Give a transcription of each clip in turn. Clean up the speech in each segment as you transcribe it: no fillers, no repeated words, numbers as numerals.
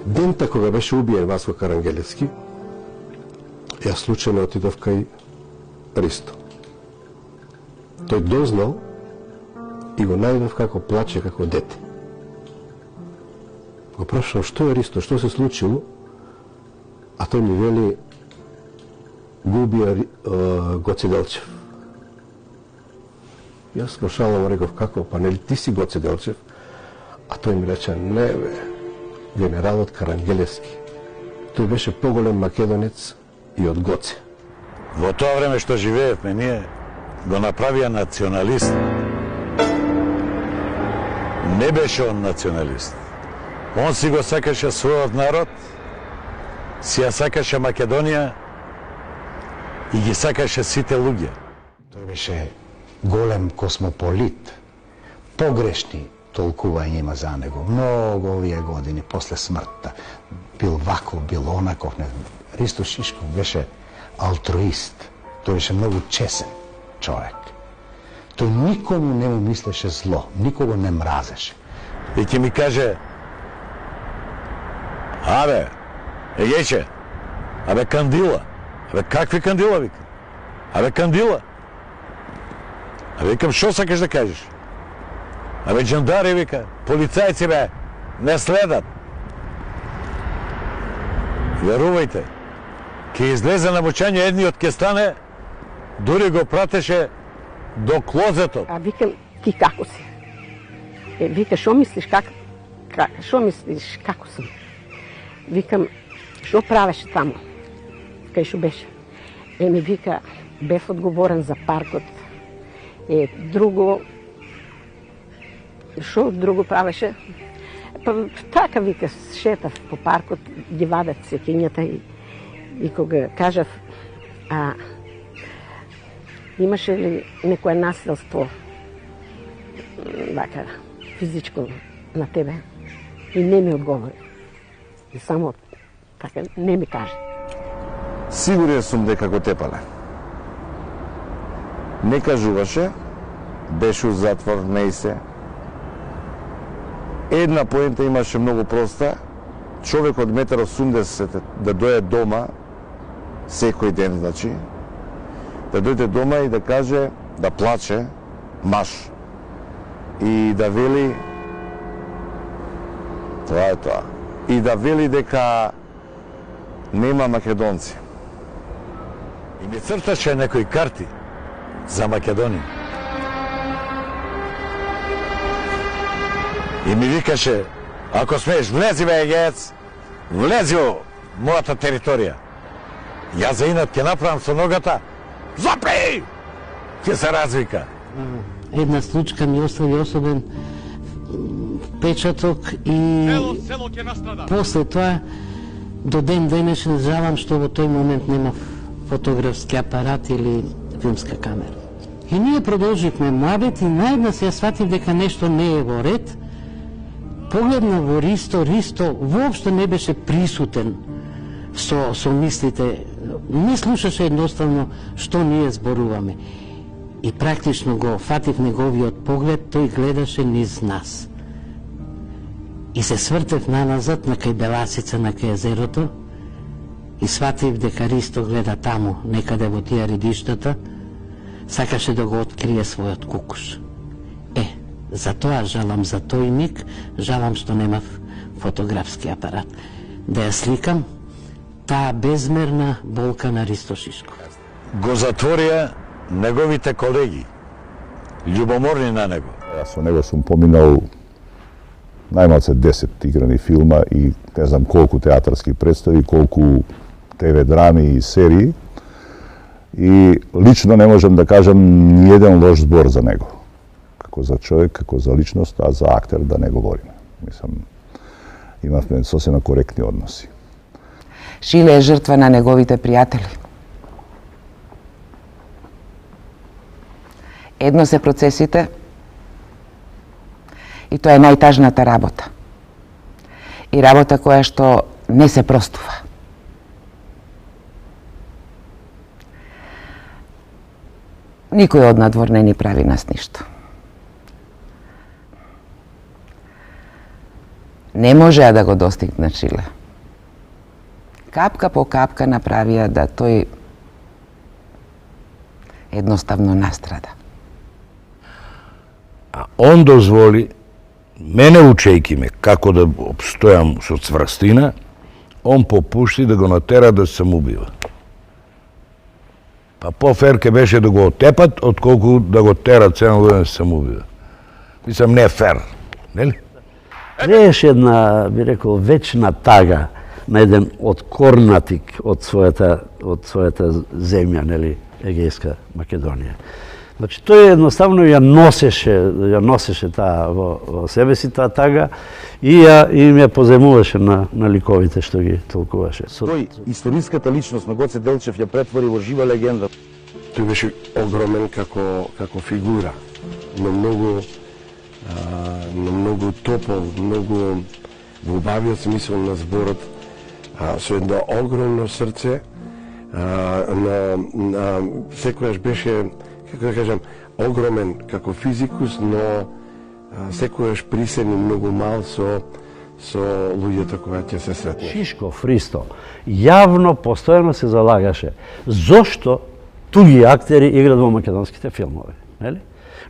Дента кога беше убиен Васко Карангелевски, ја случајно отидов кај Ристо. Тој дознал и го најдов како плаче како дете. Го прашал што е Ристо, што се случило, а тој ми вели го убија Гоце Делчев. Јас го шалам, реков како, па нели ти си Гоце Делчев? А тој ми рече, не бе, генералот Карангелевски. Тој беше поголем македонец и од Гоце. Во тоа време што живеевме ние, го направија националист. Не беше он националист. Он си го сакаше својот народ, си ја сакаше Македонија и ги сакаше сите луѓе. Тој беше голем космополит. Погрешни толкување има за него. Многу овие години после смртта. Бил ваков, бил онаков. Ристо Шишков беше алтруист. Тој беше многу чесен човек. Тој никому не му мислеше зло, никого не мразеше. И ќе ми каже, абе, Егејче, абе кандила, абе какви кандила, викам? Абе кандила. А викам, шо сакаш да кажеш? Абе джандари, вика, полицајци бе, не следат. Верувајте, ке излезе на мучање едниот ке стане, дури го пратеше до клозетот. А викам, ти како си? Вика, шо мислиш како сум? Викам, шо правеше таму? Кај шо беше? Ми вика, бев одговорен за паркот. Друго, шо друго правеше? Па така, вика, шетав по паркот, ги вадат секињата и кога кажав, имаше ли некое насилство, вака, физичко на тебе? И не ми одговори. И само така не ми каже. Сигурен сум дека го тепале. Не кажуваше, беше у затвор, не се. Една поента имаше многу проста. Човек од 1,80 м да дојде дома секој ден, значи, да дојде дома и да каже, да плаче, маж, и да вели, тоа е тоа, и да вели дека нема македонци. И ми црташе некои карти за Македонија. И ми викаше, ако смееш, влези бе Егеец, влези во мојата територија. Јас за инат ќе направам со ногата, запри! Ќе се развика. Една случка ми остави особен впечаток и после тоа до ден денешен жалам што во тој момент нема фотографски апарат или филмска камера. И ние продолживме муабет и наеднаш ја сватив дека нешто не е во ред. Погледна во Ристо воопшто не беше присутен со мислите, не слушаше едноставно што ние зборуваме. И практично го фатив неговиот поглед, тој гледаше низ нас. И се свртев наназад на кај Беласица на кај езерото и сватив дека Ристо гледа таму, некаде во тие редиштата, сакаше да го открие својот кукуш. Затоа жалам за тој миг, жалам што немав фотографски апарат. Да ја сликам таа безмерна болка на Ристо Шишков. Го затворија неговите колеги, љубоморни на него. Јас со него сум поминал најмалце 10 играни филма и не знам колку театарски представи, колку ТВ драми и серии. И лично не можам да кажам ни еден лош збор за него. Како за човек, како за личност, а за актер да не говориме. Мислам, имавме сосема коректни односи. Шиле е жртва на неговите пријатели. Едно се процесите и тоа е најтажната работа. И работа која што не се простува. Никој од надвор не ни прави нас ништо. не можеа да го достигне Чиле. Капка по капка направија да тој едноставно настрада. А он дозволи, мене учејки ме како да обстојам со цврстина, он попушти да го натера да се самоубива. Па по-фер ке беше да го отепат, отколку да го терат цено да се самоубива. Мислам, не е фер, нели? Траеше една, би рекол, вечна тага на еден откорнатик од својата земја, нели, Егејска Македонија. Значи, тој едноставно ја носеше таа во себе си таа тага и им ја поземуваше на ликовите што ги толкуваше. Тој историската личност на Гоце Делчев ја претвори во жива легенда. Тој беше огромен како фигура, но многу топол, многу во убавиот смисол на зборот, со едно огромно срце, секојаш беше, како да кажам, огромен како физикус, но секојаш присен и многу мал со луѓето кои ќе се сретне. Шишков Христо јавно постојано се залагаше зошто туги актери играат во македонските филмови, нели?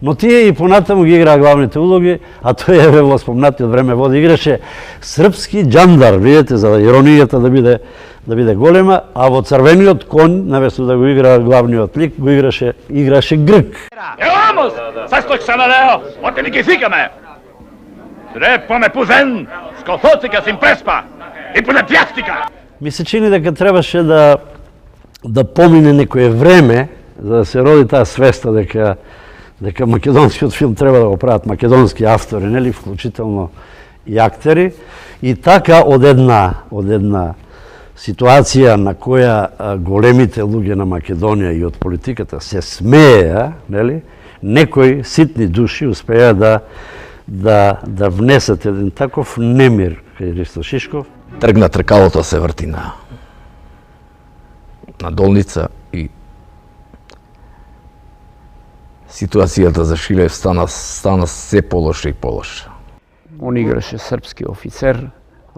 Но тие и понатаму ги играа главните улоги, а тој еве во спомнатиот време води играше српски џандар, видите, за иронијата да биде голема, а во Црвениот конј, наместо да го игра главниот лик, го играше грк. Vamos! Састој Ксаналео, оте ли ги фикаме? Трепаме пузен, скофоцика сим преспа и полепјастика! Ми се чини дека требаше да помине некое време за да се роди таа свеста дека македонскиот филм треба да го прават македонски автори, нели, вклучително и актери, и така од една ситуација на која големите луѓе на Македонија и од политиката се смееа, нели, некои ситни души успеа да внесат еден таков немир кај Ристо Шишков. Тргна тркалото се врти на долница и ситуацијата за Шилев стана се полоша и полоша. Он играше српски офицер,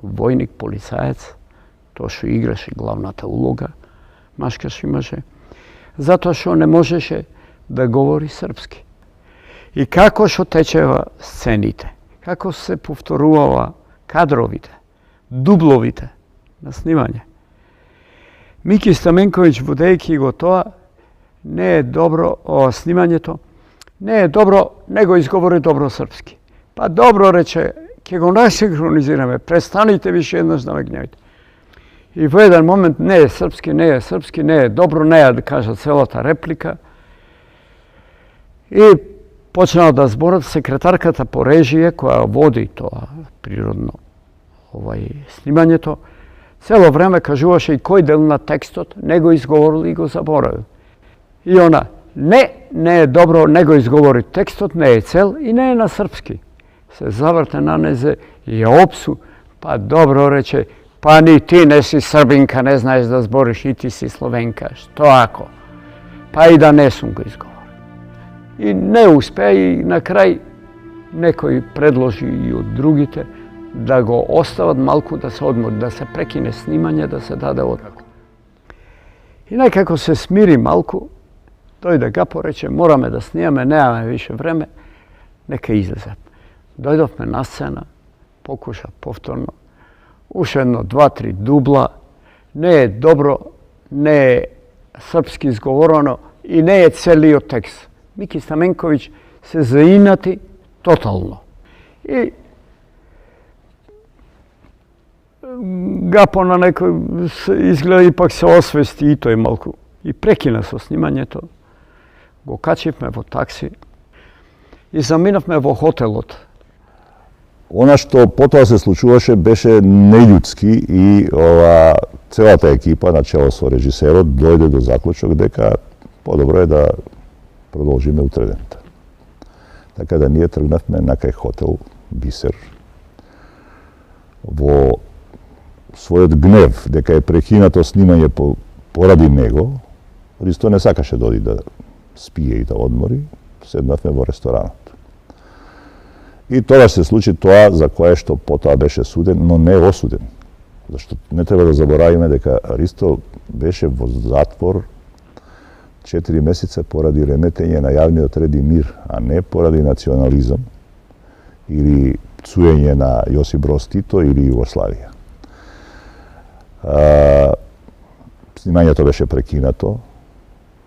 војник, полицаец, тоа што играше главната улога, машкаш имаше, затоа што не можеше да говори српски. И како што течева сцените, како се повторувава кадровите, дубловите на снимање. Мики Стаменковиќ, водејќи го тоа, не е добро снимањето, не е добро, не го изговори добро српски. Па добро рече, ќе го насинхронизираме, престаните више еднаш да ме гневите. И во еден момент не е српски, не е добро, не е да кажа целата реплика. И почнаа да зборат секретарката по режија која води тоа природно снимањето. Цело време кажуваше и кој дел на текстот не го изговорил и го заборавил. И она, не е добро, не го изговори текстот, не е цел и не е на српски. Се заврте на незе и ја опсу, па добро рече, па ни ти не си србинка, не знаеш да збориш, и ти си словенка, што ако? Па и да не сум го изговори. И не успеа и на крај некој предложи и од другите да го остават малку да се одмори, да се прекине снимање, да се даде одмор. И некако се смири малку, дојде Гапо, рече, мораме да снимаме, немаме више време, нека излезе. Дојдовме на сцена, покуша повторно, уште едно, 2-3 дубла, не е добро, не е српски изговорено и не е целиот текст. Мики Стаменковиќ се заинати тотално. И Гапо на некој изгледа ипак се освести и тој малку. И прекина со снимањето. Го качивме во такси и заминавме во хотелот. Она што потоа се случуваше беше нељудски и целата екипа на чело со режисерот дојде до заклучок дека подобро е да продолжиме утре дента. Така да ние тргнавме на кај хотел Бисер. Во својот гнев дека е прекинато снимање поради него, Ристо не сакаше да оди да спие и да одмори, седнавме во ресторанот. И тогаш се случи тоа за кое што потоа беше суден, но не осуден. Зашто не треба да заборавиме дека Аристо беше во затвор 4 месеца поради реметење на јавниот ред и мир, а не поради национализам или пцуење на Јосип Броз Тито или Југославија. Снимањето беше прекинато,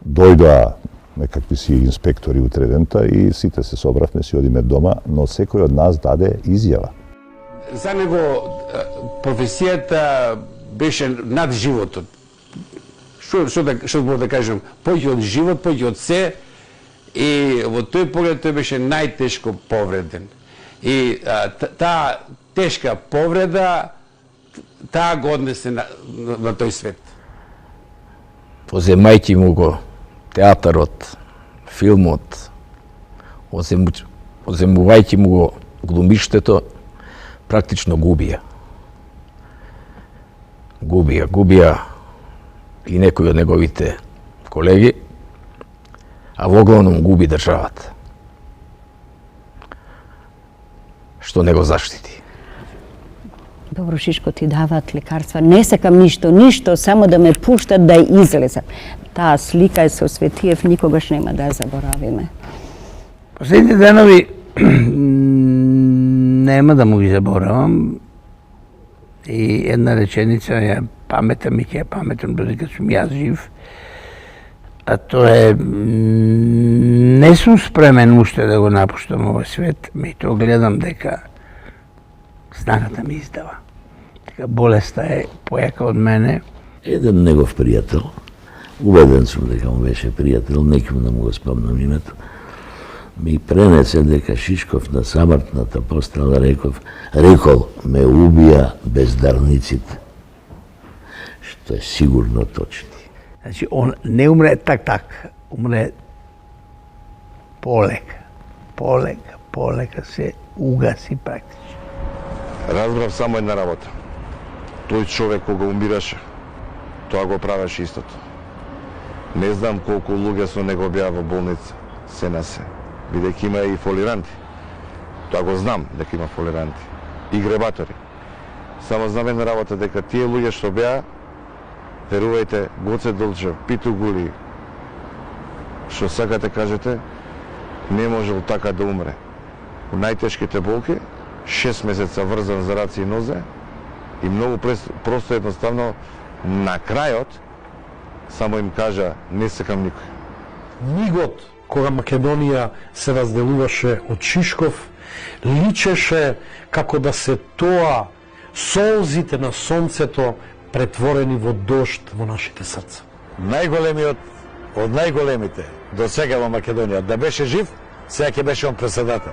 дојдоа некакви си инспектори утре дента и сите се собравме, си одиме дома, но секој од нас даде изјава. За него професијата беше над животот. Што може да кажем, поќе од живот, поќе од се, и во тој поглед тој беше најтешко повреден. И таа тешка повреда, таа го однесе на тој свет. Поземајќи му го театарот, филмот, оземувајќи му го глумиштето, практично губија. Губија и некои од неговите колеги, а во главном губи државата. Што не го заштити. Добро, Шишко, ти даваат лекарства. Не сакам ништо, само да ме пуштат да излезам. Таа слика со Светиев никогаш нема да ја заборавиме. Последните денови нема да му ги заборавам. И една реченица ја паметам и ќе ја паметам додека сум јас жив. А тоа е, не сум спремен уште да го напуштам овој свет, меѓутоа гледам дека снагата ми издава. Дека болеста е појака од мене. Еден негов пријател, убеден сум дека му беше пријател, неким да му го спомнам името, ми пренесе дека Шишков на самртната пострела рекол ме убија бездарниците. Што е сигурно точно. Значи, он не умре так, умре полека се угаси практично. Разбрав само една работа. Тој човек кога умираше, тоа го правеше истото. Не знам колку луѓе со него беа во болница, се на се. Бидејќи има и фолиранти. Тоа го знам дека има фолиранти. И гребатори. Само знам една работа, дека тие луѓе што беа, верувајте, Гоце Делчев, Питу Гули, што сакате кажете, не можел така да умре. У најтешките болки, 6 месеца врзан за раци и нозе, и многу просто едноставно на крајот само им кажа не сакам никој. Мигот кога Македонија се разделуваше од Шишков, личеше како да се тоа солзите на сонцето претворени во дожд во нашите срца. Најголемиот од најголемите до сега во Македонија да беше жив, сега ќе беше он председател.